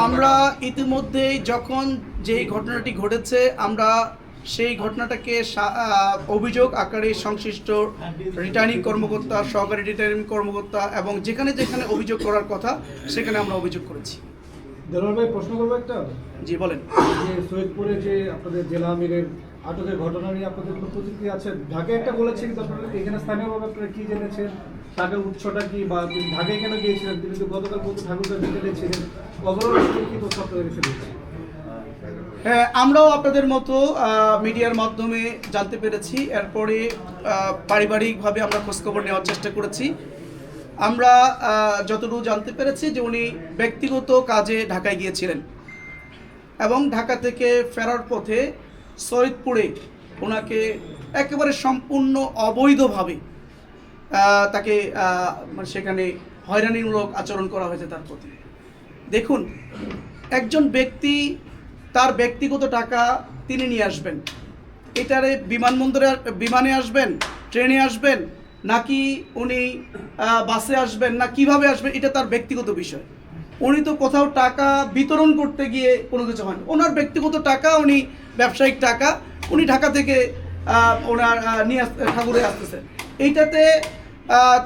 আমরা ইতিমধ্যে যখন যেই ঘটনাটি ঘটেছে আমরা সেই ঘটনাটাকে অভিযোগ আকারে সংশ্লিষ্ট রিটার্নিং কর্মকর্তা, সহকারী রিটার্নিং কর্মকর্তা এবং যেখানে যেখানে অভিযোগ করার কথা সেখানে আমরা অভিযোগ করেছি। দেলোয়ার ভাই, প্রশ্ন করবো একটা। জি বলেন। যে সৈয়দপুরে যে আপনাদের জেলা আমিরের আটকের ঘটনা নিয়ে আপনাদের কোনো প্রতিক্রিয়া আছে? ঢাকায় একটা বলেছে, কিন্তু আপনারা এখানে স্থানীয়ভাবে আপনারা কি জেনেছেন? টাকার উৎসটা কি, বা ঢাকায় কেন গিয়েছিলেন? তিনি তো গতকাল ঠাকুরগাঁও বিকেলে ছিলেন। ওভারঅল কি তথ্য আপনাদের কাছে দিয়েছেন? হ্যাঁ, আমরাও আপনাদের মতো মিডিয়ার মাধ্যমে জানতে পেরেছি। এরপরে পারিবারিকভাবে আমরা খোঁজখবর নেওয়ার চেষ্টা করেছি। আমরা যতটুকু জানতে পেরেছি যে উনি ব্যক্তিগত কাজে ঢাকায় গিয়েছিলেন এবং ঢাকা থেকে ফেরার পথে সৈয়দপুরে ওনাকে একেবারে সম্পূর্ণ অবৈধভাবে তাকে সেখানে হয়রানিমূলক আচরণ করা হয়েছে তার প্রতি। দেখুন, একজন ব্যক্তি তার ব্যক্তিগত টাকা তিনি নিয়ে আসবেন, এটারে বিমানে আসবেন, ট্রেনে আসবেন, নাকি উনি বাসে আসবেন, না কিভাবে আসবেন, এটা তার ব্যক্তিগত বিষয়। উনি তো কোথাও টাকা বিতরণ করতে গিয়ে কোনো কিছু হয়নি। ওনার ব্যক্তিগত টাকা, উনি ব্যবসায়িক টাকা, উনি ঢাকা থেকে ওনার নিয়ে ঠাকুরে আসতেছেন। এইটাতে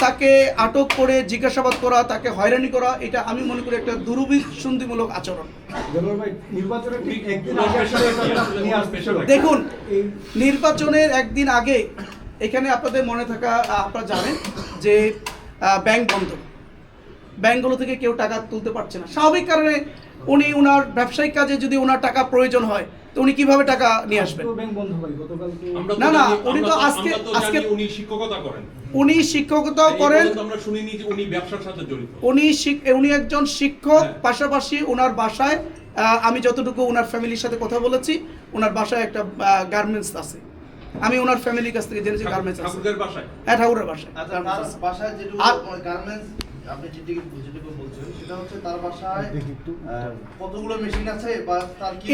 তাকে আটক করে জিজ্ঞাসাবাদ করা, তাকে হয়রানি করা, এটা আমি মনে করি একটা দুরভিসন্ধিমূলক আচরণ। দেখুন, নির্বাচনের একদিন আগে এখানে আপনাদের মনে থাকা আপনারা জানেন যে ব্যাংক বন্ধ, ব্যাংকগুলো থেকে কেউ টাকা তুলতে পারছে না। স্বাভাবিক কারণে উনি ওনার ব্যবসায়িক কাজে যদি ওনার টাকা প্রয়োজন হয় তো উনি কিভাবে টাকা নিয়ে আসবেন? না না, উনি তো আজকে উনি শিক্ষকতা করেন। উনি শিক্ষকতাও করেন, আমরা শুনিনি যে উনি ব্যবসার সাথে জড়িত। উনি একজন শিক্ষক, পাশাপাশি ওনার বাসায় আমি যতটুকু ওনার ফ্যামিলির সাথে কথা বলেছি, ওনার বাসায় একটা গার্মেন্টস আছে। আমি ওনার ফ্যামিলির কাছ থেকে জেনেছি গার্মেন্টস আছে। ঠাকুরের বাসায়? হ্যাঁ, ঠাকুরের বাসায়। আচ্ছা, তার বাসায় যেটুকু গার্মেন্টস আপনি যেটুকু বলছেন সেটা হচ্ছে তার বাসায় কতগুলো মেশিন আছে বা তার কি?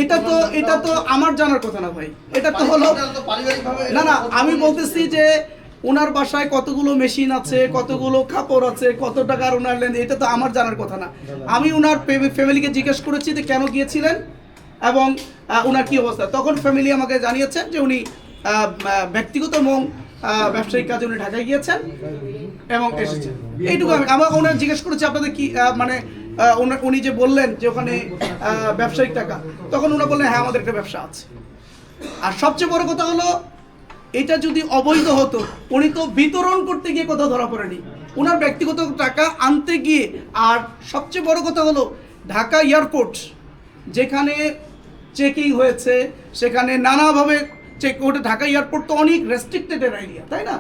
এটা তো আমার জানার কথা না ভাই, এটা তো হলো পারিবারিকভাবে। না, আমি বলতেছি যে ওনার বাসায় কতগুলো মেশিন আছে, কতগুলো কাপড় আছে, কত টাকার ওনার লেন, এটা তো আমার জানার কথা না। আমি ওনার ফ্যামিলিকে জিজ্ঞেস করেছি যে কেন গিয়েছিলেন এবং ওনার কি অবস্থা। তখন ফ্যামিলি আমাকে জানিয়েছেন যে উনি ব্যক্তিগত এবং ব্যবসায়িক কাজে উনি ঢাকায় গিয়েছেন এবং এসেছেন। এইটুকু আমার ওনার জিজ্ঞেস করেছি আপনাদের কি উনি যে বললেন যে ওখানে ব্যবসায়িক টাকা, তখন ওনারা বললেন হ্যাঁ আমাদের একটা ব্যবসা আছে। আর সবচেয়ে বড় কথা হলো, এটা যদি অবৈধ হতো উনি তো বিতরণ করতে গিয়ে কোথাও ধরা পড়েনি, ওনার ব্যক্তিগত টাকা আনতে গিয়ে। আর সবচেয়ে বড় কথা হলো, ঢাকা এয়ারপোর্ট যেখানে চেকিং হয়েছে সেখানে নানাভাবে চেক ওটা। ঢাকা এয়ারপোর্ট তো অনেক রেস্ট্রিক্টেড এরিয়া, তাই না?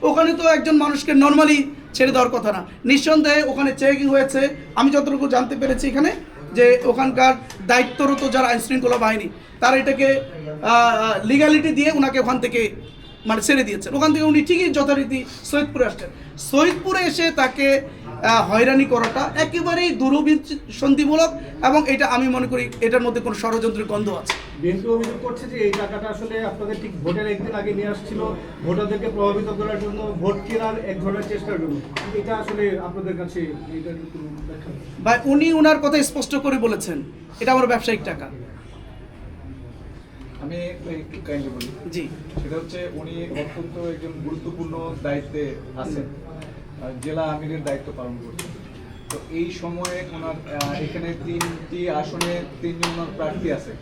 ওখানে তো একজন মানুষকে নর্মালি ছেড়ে দেওয়ার কথা না। নিঃসন্দেহে ওখানে চেকিং হয়েছে। আমি যতটুকু জানতে পেরেছি এখানে যে ওখানকার দায়িত্বরত যারা আইনশৃঙ্খলা বাহিনী তারা এটাকে লিগ্যালিটি দিয়ে ওনাকে ওখান থেকে ছেড়ে দিয়েছেন। ওখান থেকে উনি ঠিকই যথারীতি সৈয়দপুরে আসছেন। সৈয়দপুরে এসে তাকে হয়রানি করাটা একেবারেই দুরভিসন্ধিমূলক এবং এটা আমি মনে করি এটার মধ্যে কোনো ষড়যন্ত্রের গন্ধ আছে। বিএনপি অভিযোগ করছে যে এই টাকাটা আসলে আপনাদের ঠিক ভোটের একদিন আগে নিয়ে আসছিল, ভোটারদেরকে প্রভাবিত করার জন্য, ভোট কেনার এক ধরনের চেষ্টার জন্য। এটা আসলে আপনাদের কাছে ভাই, উনি ওনার কথা স্পষ্ট করে বলেছেন এটা আমার ব্যবসায়িক টাকা। আমি একটু কাইন্ডলি বলি। জি, সেটা হচ্ছে উনি অত্যন্ত একজন গুরুত্বপূর্ণ দায়িত্বে আছেন, জেলা আমিরের দায়িত্ব পালন করছেন। তো এই সময়ে ওনার এখানে 3টি আসনে 3 জন প্রার্থী আছে।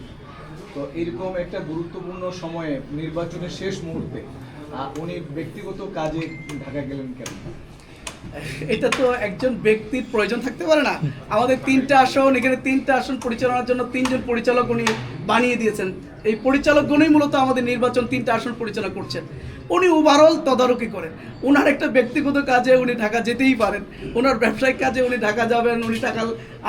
তো এইরকম একটা গুরুত্বপূর্ণ সময়ে নির্বাচনের শেষ মুহূর্তে উনি ব্যক্তিগত কাজে ঢাকা গেলেন কেন? এটা তো একজন ব্যক্তির প্রয়োজন থাকতে পারে না। আমাদের 3টা আসন, এখানে 3টা আসন পরিচালনার জন্য 3 জন পরিচালক উনি বানিয়ে দিয়েছেন। এই পরিচালকগণই মূলত আমাদের নির্বাচন 3টা আসন পরিচালনা করছেন। উনি ওভারঅল তদারকি করেন। ওনার একটা ব্যক্তিগত কাজে উনি ঢাকা যেতেই পারেন, ওনার ব্যবসায়িক কাজে উনি ঢাকা যাবেন, উনি টাকা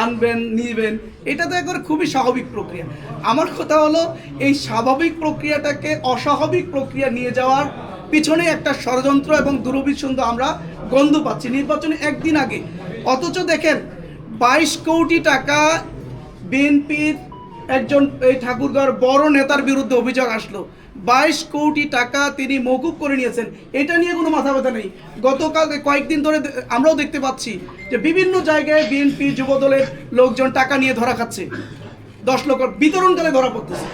আনবেন, নিবেন, এটা তো একবার খুবই স্বাভাবিক প্রক্রিয়া। আমার কথা হলো, এই স্বাভাবিক প্রক্রিয়াটাকে অস্বাভাবিক প্রক্রিয়া নিয়ে যাওয়ার পিছনে একটা ষড়যন্ত্র এবং দুরভিসন্ধি আমরা গন্ধ পাচ্ছি নির্বাচনে একদিন আগে। অথচ দেখেন 22 কোটি টাকা বিএনপির একজন এই ঠাকুরগাঁওর বড় নেতার বিরুদ্ধে অভিযোগ আসলো 22 কোটি টাকা তিনি মওকুফ করে নিয়েছেন। এটা নিয়ে কোনো মাথা ব্যথা নেই। গতকাল কয়েকদিন ধরে আমরাও দেখতে পাচ্ছি যে বিভিন্ন জায়গায় বিএনপি যুবদলের লোকজন টাকা নিয়ে ধরা খাচ্ছে, 10 লক্ষ বিতরণকালে ধরা পড়তেছে।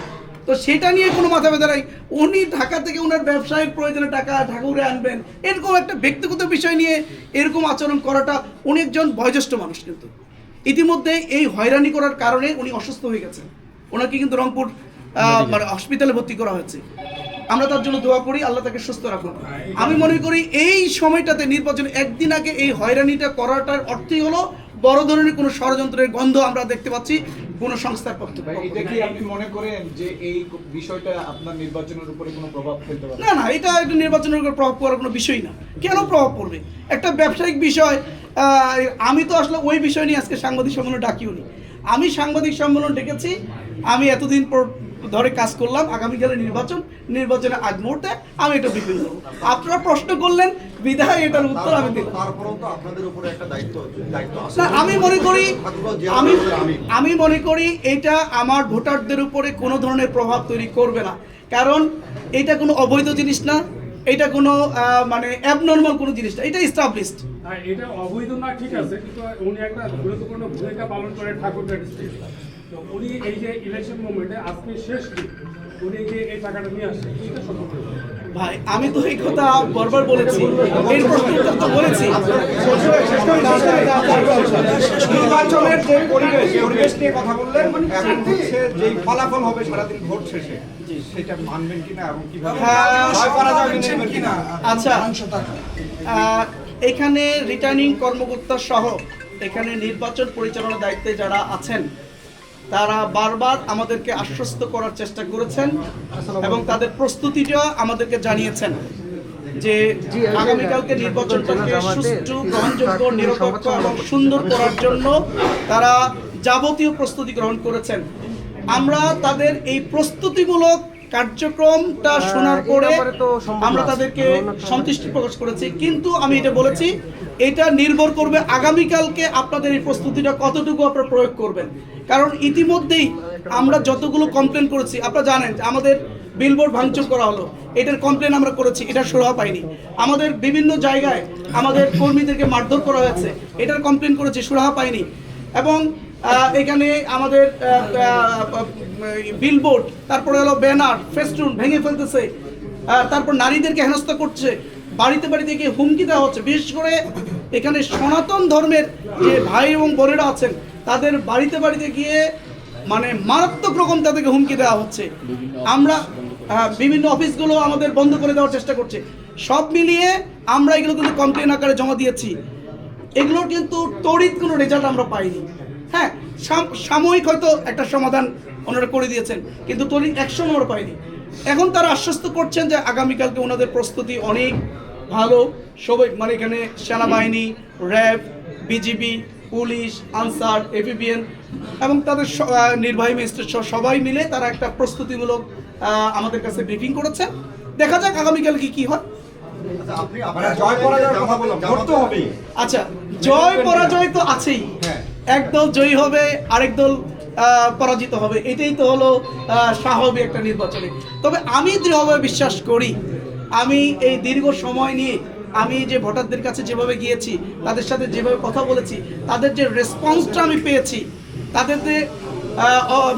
তো সেটা নিয়ে কোনো মাথা ব্যথা নাই। উনি ঢাকা থেকে ওনার ব্যবসায়িক প্রয়োজনে টাকা ঠাকুরে আনবেন, এরকম একটা ব্যক্তিগত বিষয় নিয়ে এরকম আচরণ করাটা, উনি একজন বয়োজ্যেষ্ঠ মানুষ, কিন্তু ইতিমধ্যে এই হয়রানি করার কারণে উনি অসুস্থ হয়ে গেছেন। ওনাকে কিন্তু রংপুর মানে হসপিটালে ভর্তি করা হয়েছে। আমরা তার জন্য দোয়া করি, আল্লাহ তাকে সুস্থ রাখুন। আমি মনে করি এই সময়টাতে নির্বাচন একদিন আগে এই হয়রানিটা করাটার অর্থই হলো বড় ধরনের কোনো ষড়যন্ত্রের গন্ধ আমরা দেখতে পাচ্ছি কোনো সংস্থার পক্ষ থেকে। এটা কি আপনি মনে করেন যে এই বিষয়টা আপনার নির্বাচনের উপরে কোনো প্রভাব ফেলতে পারে? না না, এটা একটা নির্বাচনের উপর প্রভাব পড়ার কোনো বিষয় না। কেন প্রভাব পড়বে? একটা ব্যবসায়িক বিষয়। আমি তো আসলে ওই বিষয় নিয়ে আজকে সাংবাদিক সম্মেলন ডাকিওনি। আমি সাংবাদিক সম্মেলন ডেকেছি, আমি এতদিন ধরে কাজ করলাম, আগামীকালের নির্বাচনের আগ মুহূর্তে আমি এটা বিপিন করবো। আপনারা প্রশ্ন করলেন বিধায় এটার উত্তর আমি দিলাম। তারপরেও তো আপনাদের উপরে একটা দায়িত্ব আছে। না, আমি মনে করি এটা আমার ভোটারদের উপরে কোনো ধরনের প্রভাব তৈরি করবে না, কারণ এটা কোনো অবৈধ জিনিস না, এটা কোনো মানে অ্যাবনর্মাল কোনো জিনিস না, এটা এস্টাবলিশড। এটা অবৈধ না, ঠিক আছে, কিন্তু উনি একটা গুরুত্বপূর্ণ ভূমিকা পালন করে ঠাকুরগাঁও ডিস্ট্রিক্ট। তো উনি এই যে ইলেকশন মুভমেন্টে আজকে শেষ দিন উনি যে এই টাকাটা নিয়ে আসছে, এটা সম্পর্কে ভাই আমি তো এই কথা বারবার বলেছি, এর প্রশ্নটা তো বলেছি। নির্বাচনের যে পরিবেশ নিয়ে কথা বললেন, এখন হচ্ছে যে ফলাফল হবে সারাদিন ভোট শেষে, সেটা মানবেন কিনা এবং কিভাবে ভয় করা যাবে কিনা? আচ্ছা, এখানে রিটার্নিং কর্মকর্তা সহ এখানে নির্বাচন পরিচালনার দায়িত্বে যারা আছেন তারা বারবার আমাদেরকে আশ্বস্ত করার চেষ্টা করেছেন এবং তাদের প্রস্তুতিটা আমাদেরকে জানিয়েছেন যে আগামীকালকে নির্বাচনটাকে সুষ্ঠু, গ্রহণযোগ্য, নিরপেক্ষ এবং সুন্দর করার জন্য তারা যাবতীয় প্রস্তুতি গ্রহণ করেছেন। আমরা তাদের এই প্রস্তুতিমূলক কার্যক্রমটা শোনার পরে আমরা তাদেরকে সন্তুষ্টি প্রকাশ করেছি, কিন্তু আমি এটা বলেছি এটা নির্ভর করবে আগামীকালকে আপনাদের এই প্রস্তুতিটা কতটুকু আপনারা প্রয়োগ করবেন। কারণ ইতিমধ্যেই আমরা যতগুলো কমপ্লেন করেছি, আপনারা জানেন আমাদের বিলবোর্ড ভাঙচুর করা হলো, এটার কমপ্লেন আমরা করেছি, এটার সুরাহা পাইনি। আমাদের বিভিন্ন জায়গায় আমাদের কর্মীদেরকে মারধর করা হয়েছে, এটার কমপ্লেন করেছি, সুরাহা পাইনি। এবং এখানে আমাদের বিলবোর্ড, তারপরে হলো ব্যানার, ফেস্টুন ভেঙে ফেলতেছে, তারপর নারীদেরকে হেনস্থা করছে, বাড়িতে বাড়িতে গিয়ে হুমকি দেওয়া হচ্ছে। বিশেষ করে এখানে সনাতন ধর্মের যে ভাই এবং বোনেরা আছেন তাদের বাড়িতে বাড়িতে গিয়ে মানে মারাত্মক রকম তাদেরকে হুমকি দেওয়া হচ্ছে। আমরা বিভিন্ন অফিসগুলো আমাদের বন্ধ করে দেওয়ার চেষ্টা করছে। সব মিলিয়ে আমরা এগুলো কিন্তু কমপ্লেন আকারে জমা দিয়েছি, এগুলোর কিন্তু তড়িৎ কোনো রেজাল্ট আমরা পাইনি। হ্যাঁ, সাময়িক হয়তো একটা সমাধান ওনারা করে দিয়েছেন, কিন্তু তড়িৎ অ্যাকশন আমরা পাইনি। এখন তারা আশ্বস্ত করছেন যে আগামীকালকে ওনাদের প্রস্তুতি অনেক ভালো। সবাই মানে এখানে সেনাবাহিনী, RAB, BGB, police, answer, APBN এবং তাদের নির্বাহী ম্যাজিস্ট্রেট সবাই মিলে তারা একটা প্রস্তুতিমূলক আমাদের কাছে ব্রিফিং করেছে। দেখা যাক আগামীকাল কি হয়। জয় পরাজয়ের কথা বললাম, ভোট তো হবেই। আচ্ছা, জয় পরাজয় তো আছেই। এক দল জয়ী হবে, আরেক দল পরাজিত হবে, এটাই তো হলো স্বাভাবিক একটা নির্বাচনে। তবে আমি দৃঢ়ভাবে বিশ্বাস করি, আমি এই দীর্ঘ সময় নিয়ে আমি যে ভোটারদের কাছে যেভাবে গিয়েছি, তাদের সাথে যেভাবে কথা বলেছি, তাদের যে রেসপন্সটা আমি পেয়েছি, তাদের যে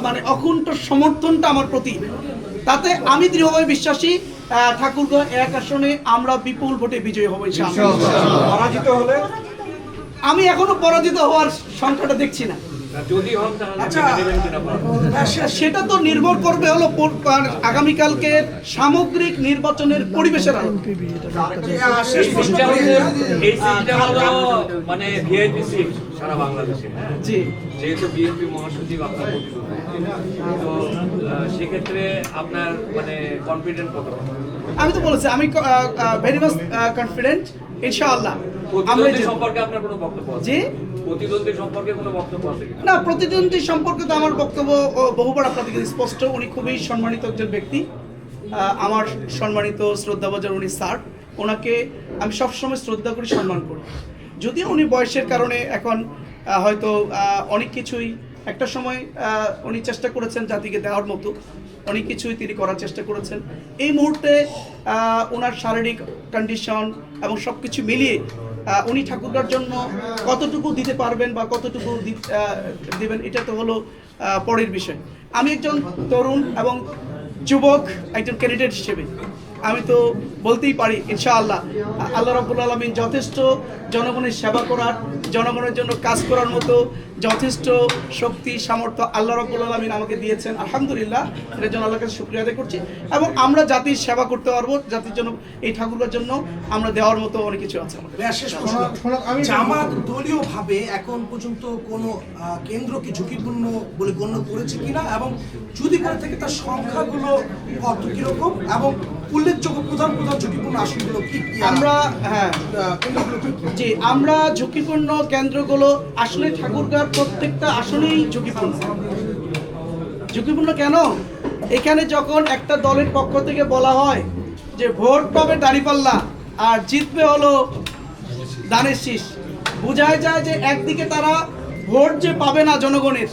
মানে অকুণ্ঠ সমর্থনটা আমার প্রতি, তাতে আমি দৃঢ়ভাবে বিশ্বাসী ঠাকুরগাঁও 1 আসনে আমরা বিপুল ভোটে বিজয়ী হব ইনশাআল্লাহ। পরাজিত হলে আমি এখনো পরাজিত হওয়ার সংখ্যাটা দেখছি না। সেটা তো নির্ভর করবে হলো আগামীকালকে সামগ্রিক নির্বাচনের পরিবেশের আলো। মানে ভিআইপি সিট সারা বাংলাদেশে, জি, যেহেতু বিএনপি মহাসচিব আপনার তো সেক্ষেত্রে আপনার মানে কনফিডেন্ট কত? আমি তো বলেছি আমি ভেরি মাচ কনফিডেন্ট ইনশাআল্লাহ। প্রতিদ্বন্দ্বী সম্পর্কে আপনার কোনো বক্তব্য আছে? জি, প্রতিদ্বন্দ্বী সম্পর্কে কোনো বক্তব্য আছে? না, প্রতিদ্বন্দ্বী সম্পর্কে তো আমার বক্তব্য বহুবার আপনাদেরকে স্পষ্ট। উনি খুবই সম্মানিত একজন ব্যক্তি, আমার সম্মানিত শ্রদ্ধাভাজন উনি স্যার। ওনাকে আমি সবসময় শ্রদ্ধা করি, সম্মান করি। যদিও উনি বয়সের কারণে এখন হয়তো অনেক কিছুই একটা সময় উনি চেষ্টা করেছেন জাতিকে দেওয়ার মতো অনেক কিছুই তিনি করার চেষ্টা করেছেন। এই মুহূর্তে ওনার শারীরিক কন্ডিশন এবং সব কিছু মিলিয়ে উনি ঠাকুরগার জন্য কতটুকু দিতে পারবেন বা কতটুকু দিবেন এটা তো হলো পরের বিষয়। আমি একজন তরুণ এবং যুবক একজন ক্যান্ডিডেট হিসেবে আমি তো বলতেই পারি ইনশাআল্লাহ আল্লাহ রাব্বুল আলামিন যথেষ্ট জনগণের সেবা করার, জনগণের জন্য কাজ করার মতো যথেষ্ট শক্তি সামর্থ্য আল্লাহ রাব্বুল আলামিন আমাকে দিয়েছেন। আলহামদুলিল্লাহ, এর জন্য আল্লাহর কাছে শুকরিয়া আদায় করছি। এবং আমরা জাতির সেবা করতে পারবো, জাতির জন্য এই ঠাকুরের জন্য আমরা দেওয়ার মতো অনেক কিছু আছে আমাদের। শেষ প্রশ্ন, জামাত দলীয়ভাবে এখন পর্যন্ত কোনো কেন্দ্রকে ঝুঁকিপূর্ণ বলে গণ্য করেছে কিনা, এবং যদি করে থাকে তার সংখ্যাগুলো কত কিরকম, এবং উল্লেখযোগ্য প্রধান প্রধান ঝুঁকিপূর্ণ আসনগুলো কি কি? আমরা কেন্দ্রগুলো কি? জি, আমরা ঝুঁকিপূর্ণ কেন্দ্রগুলো আসলে ঠাকুরগাঁর প্রত্যেকটা আসনেই ঝুঁকিপূর্ণ। ঝুঁকিপূর্ণ কেন? এখানে যখন একটা দলের পক্ষ থেকে বলা হয় যে ভোট পাবে দাঁড়িপাল্লা আর জিতবে হলো ধানের শীষ, বোঝাই যায় যে একদিকে তারা ভোট যে পাবে না জনগণের,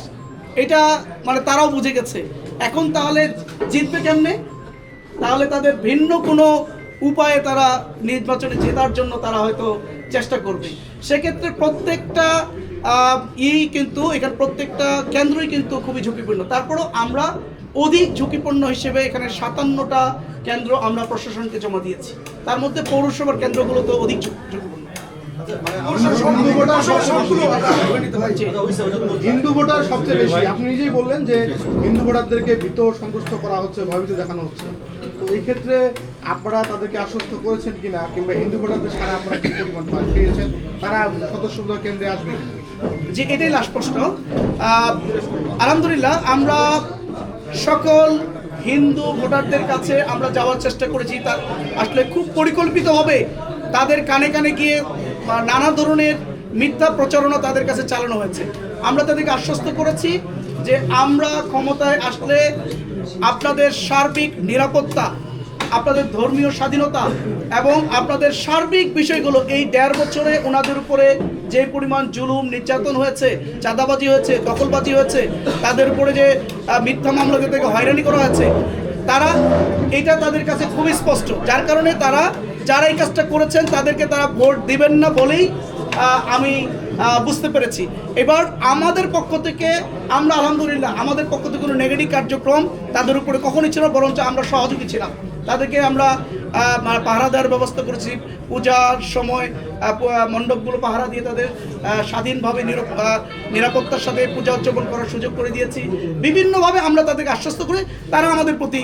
এটা মানে তারাও বুঝে গেছে। এখন তাহলে জিতবে কেমনে? তাহলে তাদের ভিন্ন কোনো উপায়ে তারা নির্বাচনে জেতার জন্য তারা হয়তো চেষ্টা করবে। সেক্ষেত্রে প্রত্যেকটা কিন্তু এখানে প্রত্যেকটা কেন্দ্রই কিন্তু খুবই ঝুঁকিপূর্ণ। তারপরেও আমরা অধিক ঝুঁকিপূর্ণ হিসেবে এখানে 57টা কেন্দ্র আমরা প্রশাসনকে জমা দিয়েছি, তার মধ্যে পৌরসভার কেন্দ্রগুলো তো অধিক ঝুঁকিপূর্ণ। হিন্দু ভোটার সবচেয়ে বেশি, আপনি নিজেই বললেন যে হিন্দু ভোটারদেরকে ভীত সন্তুষ্ট করা হচ্ছে, ভয়ভীত দেখানো হচ্ছে। তো এই ক্ষেত্রে আপনারা তাদেরকে আশ্বস্ত করেছেন কিনা, কিংবা হিন্দু ভোটারদের সারা আপনারা কি পরিমাণ পেয়েছেন, তারা সদস্য কেন্দ্রে আসবে? যে এটাই লাস্ট প্রশ্ন। আলহামদুলিল্লাহ, আমরা সকল হিন্দু ভোটারদের কাছে আমরা যাওয়ার চেষ্টা করেছি। তার আসলে খুব পরিকল্পিতভাবে তাদের কানে কানে গিয়ে নানা ধরনের মিথ্যা প্রচারণা তাদের কাছে চালানো হয়েছে। আমরা তাদেরকে আশ্বস্ত করেছি যে আমরা ক্ষমতায় আসলে আপনাদের সার্বিক নিরাপত্তা, আপনাদের ধর্মীয় স্বাধীনতা এবং আপনাদের সার্বিক বিষয়গুলো, এই 1.5 বছরে ওনাদের উপরে যে পরিমাণ জুলুম নির্যাতন হয়েছে, চাঁদাবাজি হয়েছে, দখলবাজি হয়েছে, তাদের উপরে যে মিথ্যা মামলা থেকে হয়রানি করা হয়েছে, তারা এটা তাদের কাছে খুবই স্পষ্ট। যার কারণে তারা যারা এই কাজটা করেছেন তাদেরকে তারা ভোট দিবেন না বলেই আমি বুঝতে পেরেছি। এবার আমাদের পক্ষ থেকে আমরা আলহামদুলিল্লাহ আমাদের পক্ষ থেকে কোনো নেগেটিভ কার্যক্রম তাদের উপরে কখনই ছিল, বরঞ্চ আমরা সহযোগী ছিলাম। তাদেরকে আমরা পাহারা দেওয়ার ব্যবস্থা করেছি, পূজার সময় মণ্ডপগুলো পাহারা দিয়ে তাদের স্বাধীনভাবে নিরাপত্তার সাথে পূজা উদযাপন করার সুযোগ করে দিয়েছি। বিভিন্নভাবে আমরা তাদেরকে আশ্বস্ত করে তারা আমাদের প্রতি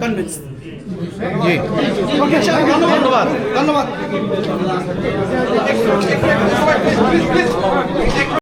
কনভিন্স। ধন্যবাদ ধন্যবাদ।